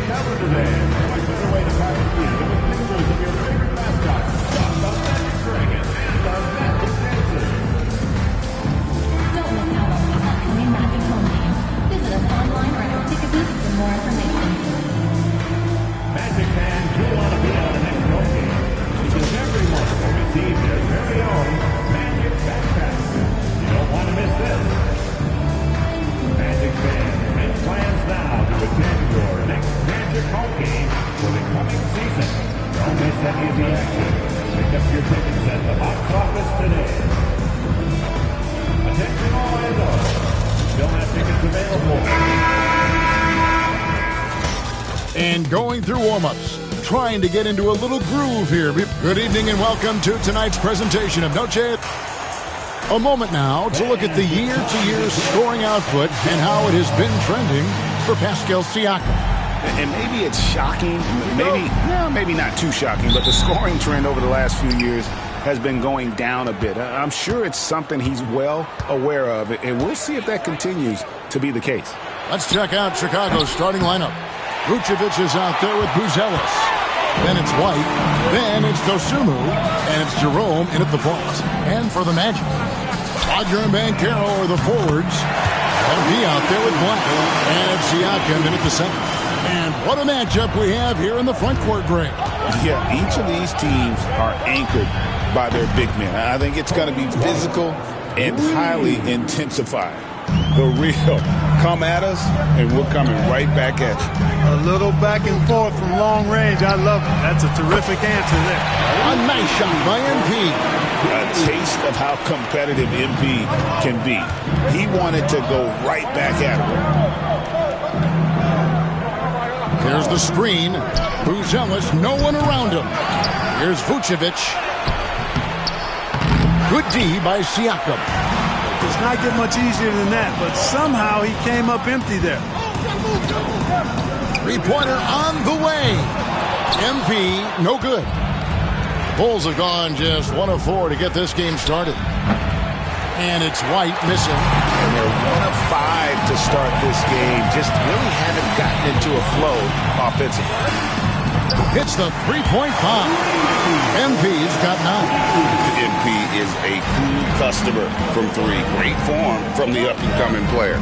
cover today. Select the way to package you with pictures of your favorite mascots, the Magic Dragon and the Magic Dancers. Don't miss out on these upcoming Magic home games. Visit us online or at our ticket booth for more information. Magic fans will want to be on the next home game because everyone will receive their very own Magic backpack. You don't want to miss this. Magic fans, make plans now to attend your next Magic home game for the coming season. Don't miss any of the action. Pick up your tickets at the box office today. Attention Orlando. Still have tickets available. And going through warm-ups, trying to get into a little groove here. Good evening and welcome to tonight's presentation of Noche. A moment now to look at the year-to-year scoring output and how it has been trending for Pascal Siakam. And maybe it's shocking, maybe not too shocking, but the scoring trend over the last few years has been going down a bit. I'm sure it's something he's well aware of, and we'll see if that continues to be the case. Let's check out Chicago's starting lineup. Vucevic is out there with Buzelis. Then it's White. Then it's Dosunmu. And it's Jerome in at the point. And for the Magic, Wagner and Banchero are the forwards. LP out there with Black. And Siakam in at the center. And what a matchup we have here in the front court, Greg. Yeah, each of these teams are anchored by their big men. I think it's going to be physical and highly intensified. The real come at us, and we're coming right back at you. A little back and forth from long range. I love it. That's a terrific answer there. A nice shot by MP. A taste of how competitive MP can be. He wanted to go right back at him. Here's the screen. Buzelis, no one around him. Here's Vucevic. Good D by Siakam. Does not get much easier than that, but somehow he came up empty there. Three-pointer on the way. MP, no good. Bulls have gone just 1 of 4 to get this game started. And it's White missing. And they're 1 of 5 to start this game. Just really haven't gotten into a flow offensively. Hits the three-point bomb. MP's got 9. MP is a cool customer from 3. Great form from the up-and-coming player.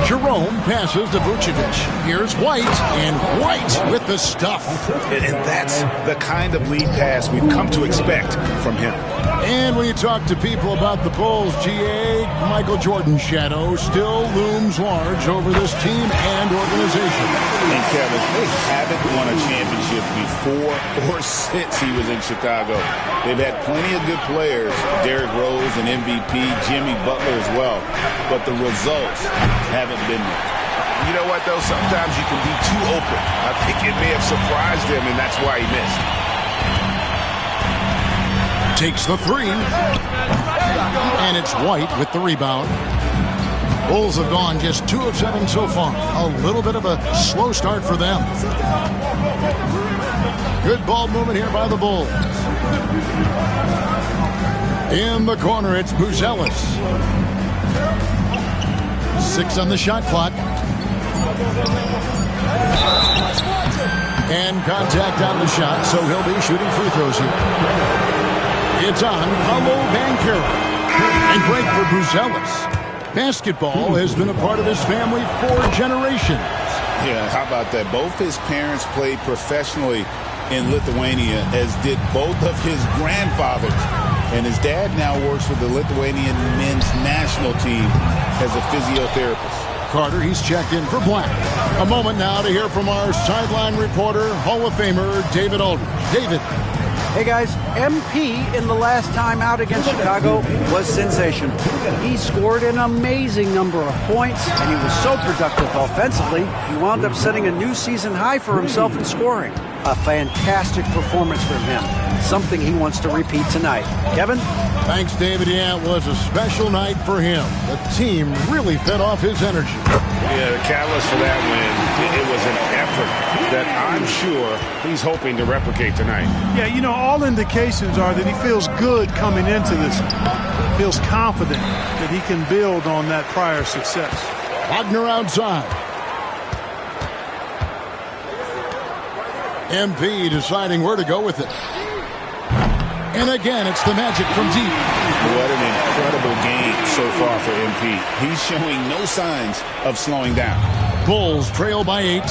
Jerome passes to Vucevic. Here's White, and White with the stuff. And that's the kind of lead pass we've come to expect from him. And when you talk to people about the Bulls, GA, Michael Jordan's shadow still looms large over this team and organization. And Kevin, they haven't won a championship before or since he was in Chicago. They've had plenty of good players, Derrick Rose and MVP, Jimmy Butler as well. But the results haven't been there. You know what, though? Sometimes you can be too open. I think it may have surprised him, and that's why he missed. Takes the three. And it's White with the rebound. Bulls have gone just 2 of 7 so far. A little bit of a slow start for them. Good ball movement here by the Bulls. In the corner, it's Buzelis. 6 on the shot clock. And contact on the shot, so he'll be shooting free throws here. It's on Paolo Banchero. And great for Buzelis. Basketball has been a part of his family for generations. Yeah, how about that? Both his parents played professionally in Lithuania, as did both of his grandfathers. And his dad now works with the Lithuanian men's national team as a physiotherapist. Carter, he's checked in for Black. A moment now to hear from our sideline reporter, Hall of Famer David Aldridge. David. Hey guys, MP in the last time out against Chicago was sensational. He scored an amazing number of points, and he was so productive offensively, he wound up setting a new season high for himself in scoring. A fantastic performance from him, something he wants to repeat tonight. Kevin? Thanks, David. Yeah, it was a special night for him. The team really fed off his energy. Yeah, the catalyst for that win, it was an effort that I'm sure he's hoping to replicate tonight. Yeah, you know, all indications are that he feels good coming into this. Feels confident that he can build on that prior success. Wagner outside. MP deciding where to go with it. And again, it's the Magic from deep. What an incredible game so far for MP. He's showing no signs of slowing down. Bulls trail by 8.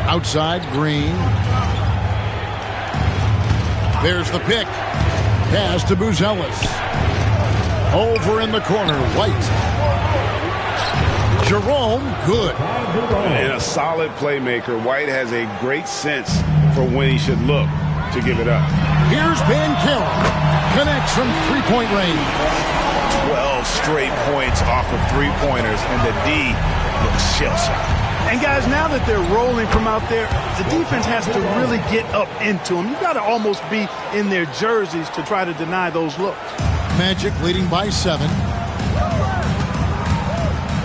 Outside, Green. There's the pick. Pass to Buzelis. Over in the corner, White. Jerome, good. And a solid playmaker. White has a great sense for when he should look to give it up. Here's Banchero. Connects from three-point range. 12 straight points off of three-pointers, and the D looks shell-shocked. And guys, now that they're rolling from out there, the defense has to really get up into them. You've got to almost be in their jerseys to try to deny those looks. Magic leading by 7.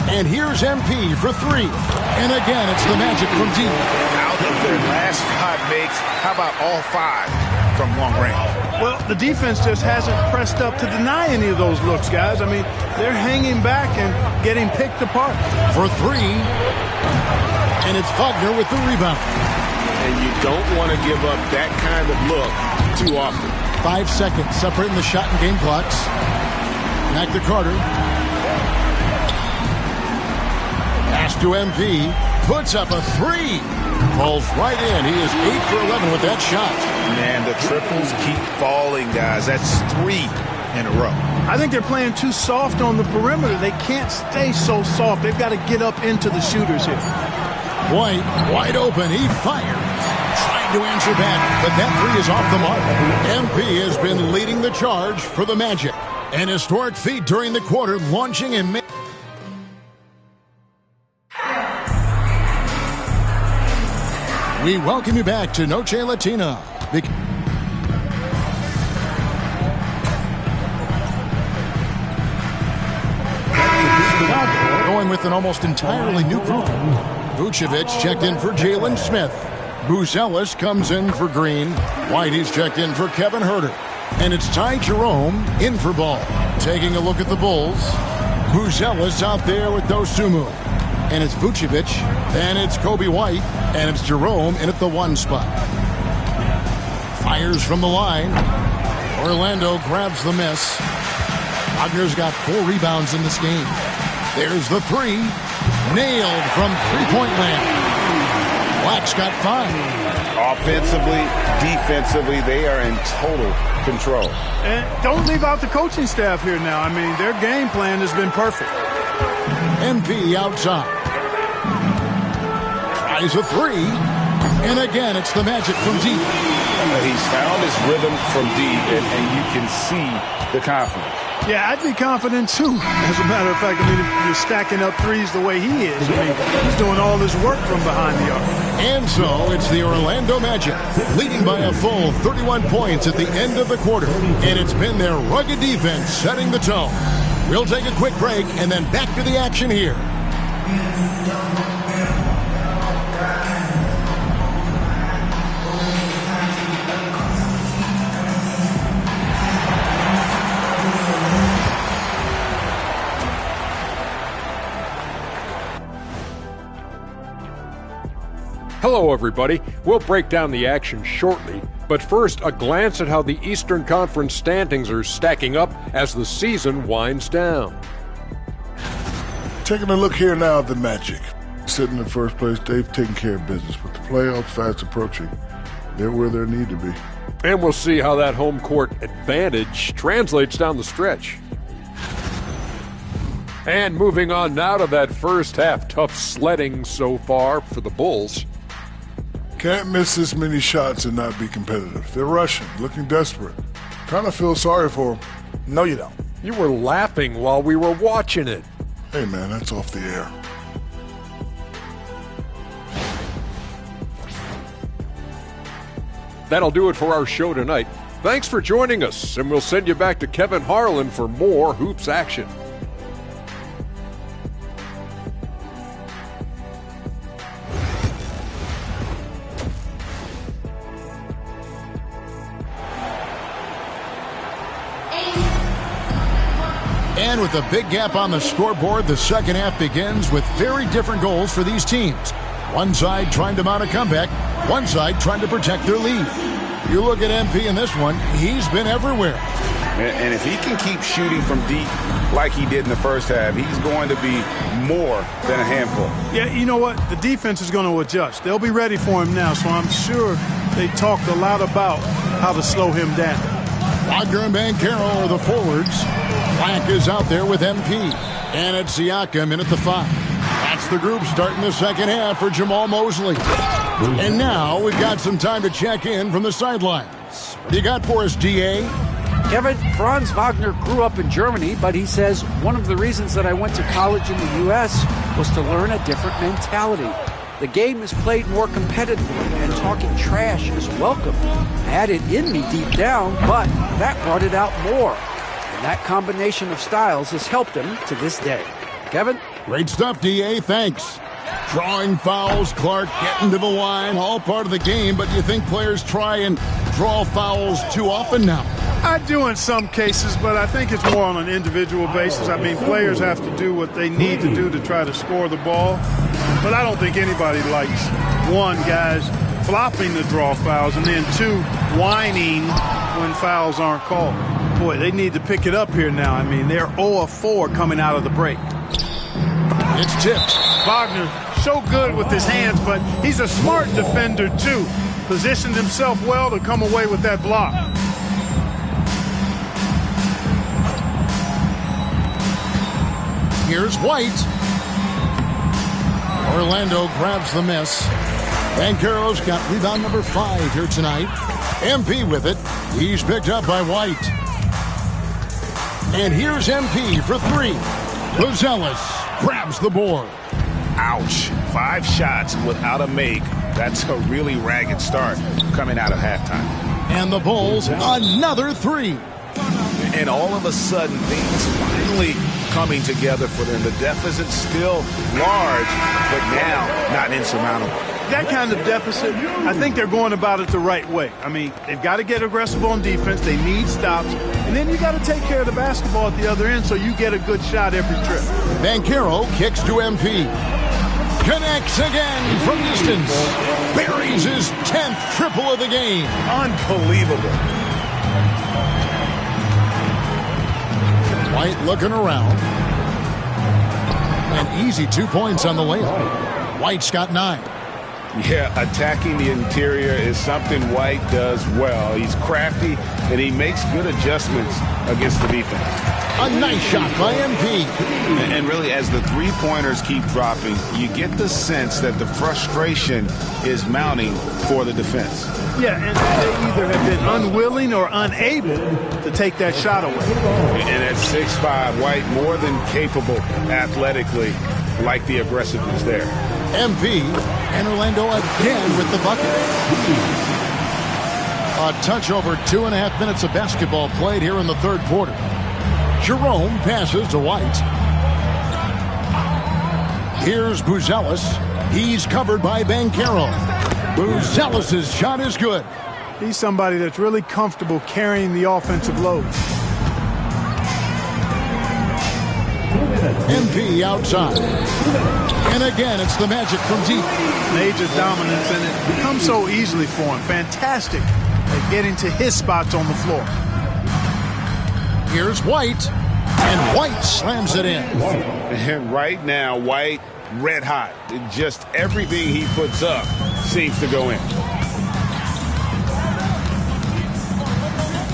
And here's MP for 3. And again, it's the Magic from deep. Out of their last 5 makes, how about all 5 from long range? Well, the defense just hasn't pressed up to deny any of those looks, guys. I mean, they're hanging back and getting picked apart. For 3. And it's Wagner with the rebound. And you don't want to give up that kind of look too often. 5 seconds separating the shot and game clocks. Back to Carter. Pass to MP. Puts up a 3. Falls right in. He is 8 for 11 with that shot. Man, the triples keep falling, guys. That's 3 in a row. I think they're playing too soft on the perimeter. They can't stay so soft. They've got to get up into the shooters here. White, wide open. He fired. Trying to answer back, but that 3 is off the mark. MP has been leading the charge for the Magic. An historic feat during the quarter, launching and we welcome you back to Noche Latina. Going with an almost entirely new group. Vucevic checked in for Jalen Smith. Buzelis comes in for Green. Whitey's checked in for Kevin Huerter. And it's Ty Jerome in for Ball. Taking a look at the Bulls. Buzelis out there with Dosunmu. And it's Vucevic. And it's Kobe White. And it's Jerome in at the 1 spot. Fires from the line. Orlando grabs the miss. Wagner's got 4 rebounds in this game. There's the 3. Nailed from three-point land. Black's got 5. Offensively, defensively, they are in total control. And don't leave out the coaching staff here now. I mean, their game plan has been perfect. MP outside. Tries a 3. And again, it's the Magic from deep. He's found his rhythm from deep, and you can see the confidence. Yeah, I'd be confident too. As a matter of fact, I mean, if you're stacking up threes the way he is, I mean, he's doing all his work from behind the arc. And so it's the Orlando Magic, leading by a full 31 points at the end of the quarter. And it's been their rugged defense setting the tone. We'll take a quick break and then back to the action here. Hello, everybody. We'll break down the action shortly, but first, a glance at how the Eastern Conference standings are stacking up as the season winds down. Taking a look here now at the Magic. Sitting in first place, they've taken care of business. With the playoffs fast approaching, they're where they need to be. And we'll see how that home court advantage translates down the stretch. And moving on now to that first half, tough sledding so far for the Bulls. Can't miss this many shots and not be competitive. They're rushing, looking desperate. Kind of feel sorry for them. No, you don't. You were laughing while we were watching it. Hey, man, that's off the air. That'll do it for our show tonight. Thanks for joining us, and we'll send you back to Kevin Harlan for more hoops action. And with a big gap on the scoreboard, the second half begins with very different goals for these teams. One side trying to mount a comeback, one side trying to protect their lead. You look at MP in this one, he's been everywhere. And if he can keep shooting from deep like he did in the first half, he's going to be more than a handful. Yeah, you know what? The defense is going to adjust. They'll be ready for him now, so I'm sure they talked a lot about how to slow him down. Wagner and Banchero are the forwards. Black is out there with MP. And it's Siakam in at the 5. That's the group starting the second half for Jamal Mosley. And now we've got some time to check in from the sidelines. What do you got for us, DA? Kevin, Franz Wagner grew up in Germany, but he says one of the reasons that I went to college in the U.S. was to learn a different mentality. The game is played more competitively, and talking trash is welcome. I had it in me deep down, but that brought it out more. And that combination of styles has helped him to this day. Kevin? Great stuff, DA. Thanks. Drawing fouls, Clark getting to the line, all part of the game, but you think players try and draw fouls too often now? I do in some cases, but I think it's more on an individual basis. I mean, players have to do what they need to do to try to score the ball. But I don't think anybody likes, one, guys flopping the draw fouls, and then two, whining when fouls aren't called. Boy, they need to pick it up here now. I mean, they're 0 of 4 coming out of the break. It's tipped. Wagner, so good with his hands, but he's a smart defender, too. Positioned himself well to come away with that block. Here's White. Orlando grabs the miss. Banchero's got rebound number 5 here tonight. MP with it. He's picked up by White. And here's MP for 3. Buzelis grabs the board. Ouch. 5 shots without a make. That's a really ragged start coming out of halftime. And the Bulls, another 3. And all of a sudden, things finally coming together for them. The deficit's still large, but now not insurmountable. That kind of deficit, I think they're going about it the right way. I mean, they've got to get aggressive on defense. They need stops. And then you got to take care of the basketball at the other end so you get a good shot every trip. Banchero kicks to MP. Connects again from distance. Buries his 10th triple of the game. Unbelievable. White looking around. An easy 2 points on the layup. White's got 9. Yeah, attacking the interior is something White does well. He's crafty, and he makes good adjustments against the defense. A nice shot by MP. And really, as the three-pointers keep dropping, you get the sense that the frustration is mounting for the defense. Yeah, and they either have been unwilling or unable to take that shot away. And at 6'5", White more than capable athletically, like the aggressiveness there. MP and Orlando again with the bucket. A touch over 2.5 minutes of basketball played here in the third quarter. Jerome passes to White. Here's Buzelis. He's covered by Banchero. Buzelis' shot is good. He's somebody that's really comfortable carrying the offensive load. MP outside. And again, it's the Magic from deep. Major dominance, and it becomes so easily for him. Fantastic at getting to his spots on the floor. Here's White, and White slams it in. And right now, White, red hot. Just everything he puts up seems to go in.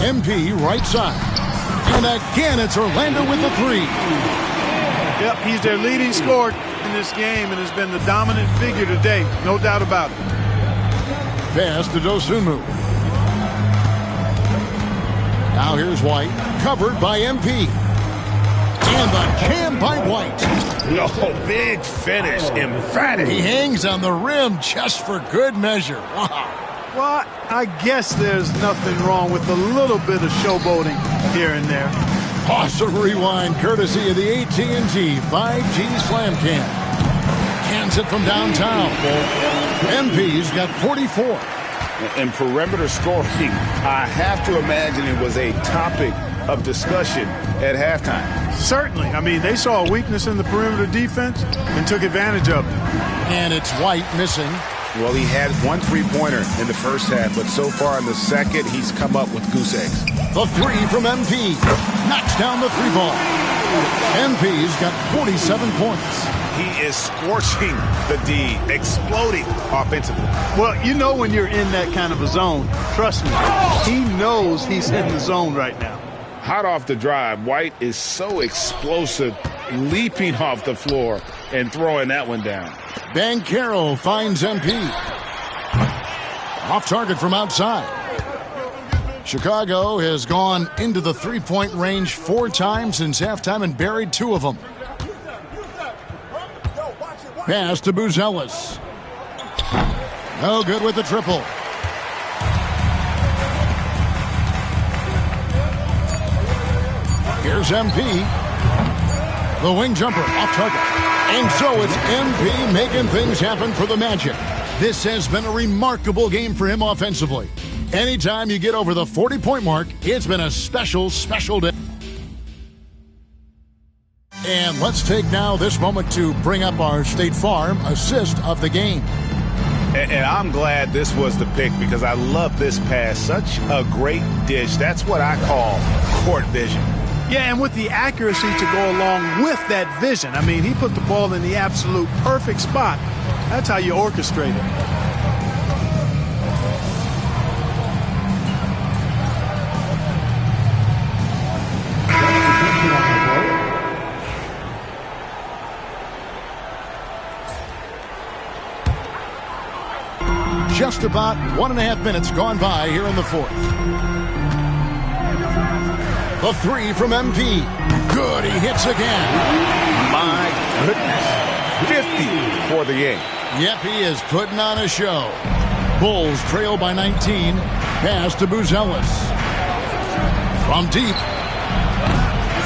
MP right side. And again, it's Orlando with the 3. Yep, he's their leading scorer in this game and has been the dominant figure today. No doubt about it. Pass to Dosunmu. Now here's White, covered by MP. And the jam by White. No, big finish, emphatic. He hangs on the rim just for good measure. Wow. Well, I guess there's nothing wrong with a little bit of showboating here and there. Awesome rewind courtesy of the AT&T 5G Slam Cam. Cans it from downtown. MP's got 44. And perimeter scoring, I have to imagine it was a topic of discussion at halftime. Certainly. I mean, they saw a weakness in the perimeter defense and took advantage of it. And it's White missing. Well, he had one three-pointer in the first half, but so far in the second, he's come up with goose eggs. The three from MP. Knocks down the three ball. MP's got 47 points. He is scorching the D, exploding offensively. Well, you know when you're in that kind of a zone, trust me, he knows he's in the zone right now. Hot off the drive, White is so explosive, leaping off the floor and throwing that one down. Banchero finds MP. Off target from outside. Chicago has gone into the three-point range 4 times since halftime and buried 2 of them. Pass to Buzelis. No good with the triple. Here's MP. The wing jumper off target. And so it's MP making things happen for the Magic. This has been a remarkable game for him offensively. Anytime you get over the 40-point mark, it's been a special, special day. And let's take now this moment to bring up our State Farm assist of the game. And I'm glad this was the pick because I love this pass. Such a great dish. That's what I call court vision. Yeah, and with the accuracy to go along with that vision. I mean, he put the ball in the absolute perfect spot. That's how you orchestrate it. Just about 1.5 minutes gone by here in the fourth. The three from MP. Good, he hits again. My goodness. 50 for the game. Yep, he is putting on a show. Bulls trail by 19. Pass to Buzelis. From deep.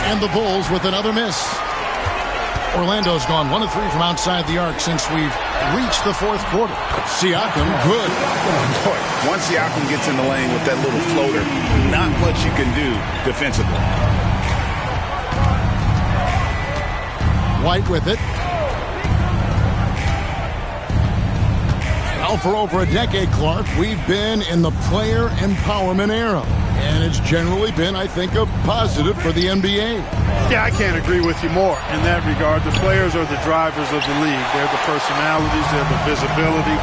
And the Bulls with another miss. Orlando's gone 1 of 3 from outside the arc since we've reached the fourth quarter. Siakam, good. Boy, once Siakam gets in the lane with that little floater, not much you can do defensively. White with it. Well, for over a decade, Clark, we've been in the player empowerment era. And it's generally been, I think, a positive for the NBA. Yeah, I can't agree with you more in that regard. The players are the drivers of the league. They're the personalities. They're the visibility.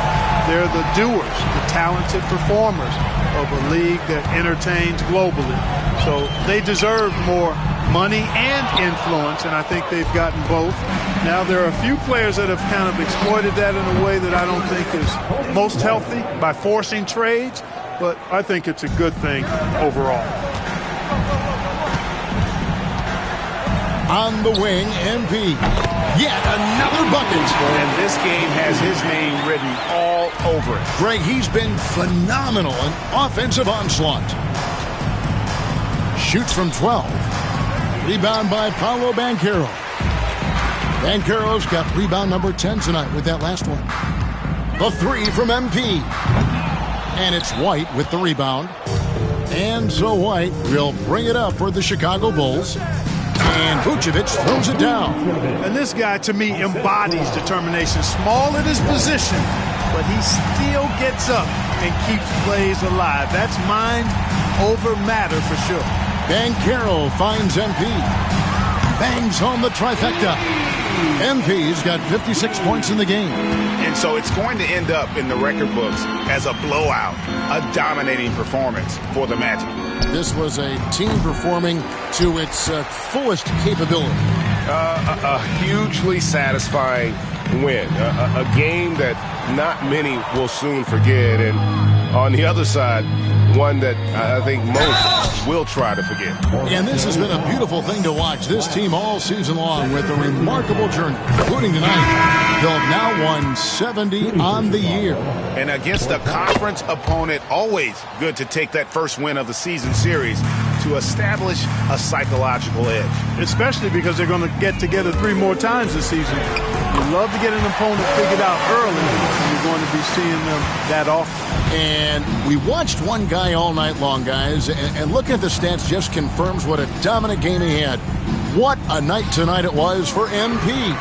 They're the doers, the talented performers of a league that entertains globally. So they deserve more money and influence, and I think they've gotten both. Now, there are a few players that have kind of exploited that in a way that I don't think is most healthy by forcing trades, but I think it's a good thing overall. On the wing, MP. Yet another bucket. And this game has his name written all over it. Greg, he's been phenomenal in offensive onslaught. Shoots from 12. Rebound by Paolo Banchero. Banchero's got rebound number 10 tonight with that last one. The three from MP. And it's White with the rebound. And so White will bring it up for the Chicago Bulls. And Vucevic throws it down. And this guy, to me, embodies determination. Small at his position, but he still gets up and keeps plays alive. That's mind over matter for sure. Banchero finds MP. Bangs home the trifecta. MP's got 56 points in the game. And so it's going to end up in the record books as a blowout, a dominating performance for the Magic. This was a team performing to its fullest capability. A hugely satisfying win. A game that not many will soon forget. And on the other side, one that I think most will try to forget. And this has been a beautiful thing to watch. This team all season long with a remarkable journey, including tonight. They'll have now won 70 on the year. And against a conference opponent, always good to take that first win of the season series to establish a psychological edge. Especially because they're going to get together 3 more times this season. You love to get an opponent figured out early, and you're going to be seeing them that often. And we watched one guy all night long, guys, and looking at the stats just confirms what a dominant game he had. What a night tonight it was for MP.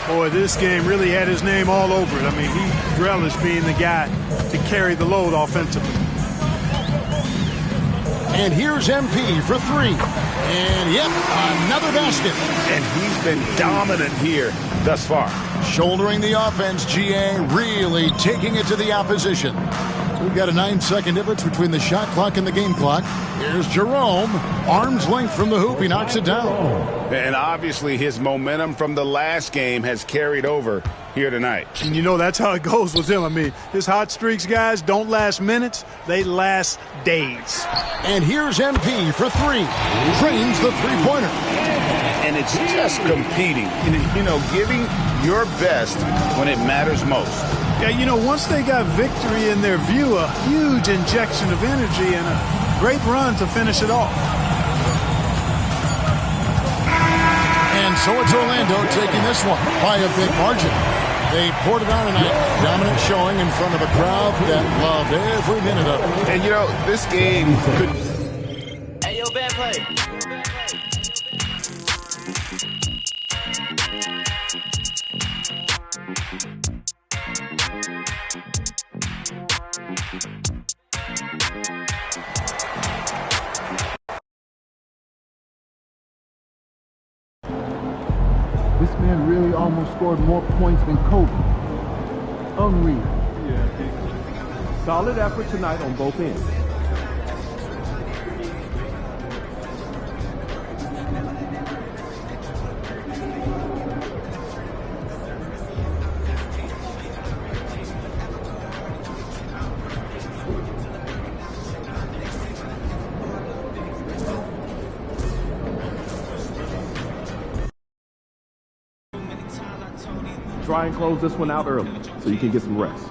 Boy, this game really had his name all over it. I mean, he relished being the guy to carry the load offensively. And here's MP for three. And yep, another basket. And he's been dominant here thus far. Shouldering the offense, GA really taking it to the opposition. We've got a 9-second difference between the shot clock and the game clock. Here's Jerome. Arm's length from the hoop. He knocks it down. And obviously his momentum from the last game has carried over here tonight. And you know that's how it goes with him. I mean, his hot streaks, guys, don't last minutes. They last days. And here's MP for three. Drains the three-pointer. And it's just competing. You know, giving your best when it matters most. Yeah, you know, once they got victory in their view, a huge injection of energy and a great run to finish it off. And so it's Orlando taking this one by a big margin. They poured it on tonight. Dominant showing in front of a crowd that loved every minute of it. And, you know, this game could... Hey, yo, bad play. This man really almost scored more points than Kobe. Unreal. Yeah. Solid effort tonight on both ends. Try and close this one out early so you can get some rest.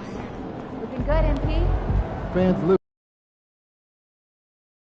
Looking good, MP. Fans live